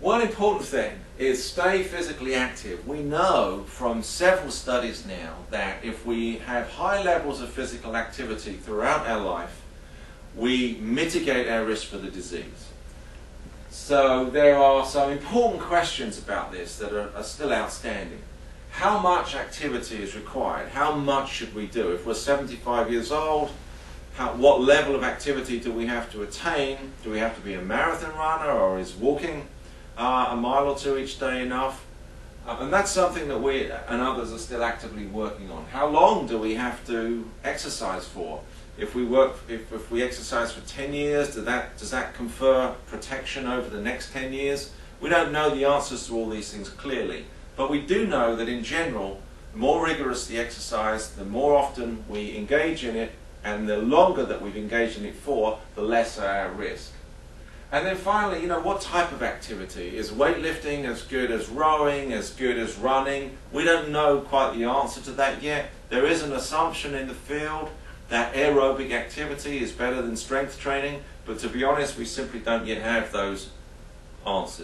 One important thing is stay physically active. We know from several studies now that if we have high levels of physical activity throughout our life, we mitigate our risk for the disease. So there are some important questions about this that are still outstanding. How much activity is required? How much should we do? If we're 75 years old, what level of activity do we have to attain? Do we have to be a marathon runner, or is walking a mile or two each day enough? And that's something that we and others are still actively working on. How long do we have to exercise for? If we exercise for 10 years, does that confer protection over the next 10 years? We don't know the answers to all these things clearly, but we do know that in general, the more rigorous the exercise, the more often we engage in it, and the longer that we've engaged in it for, the less our risk. And then finally, what type of activity? Is weightlifting as good as rowing, as good as running? We don't know quite the answer to that yet. There is an assumption in the field that aerobic activity is better than strength training, but to be honest, we simply don't yet have those answers.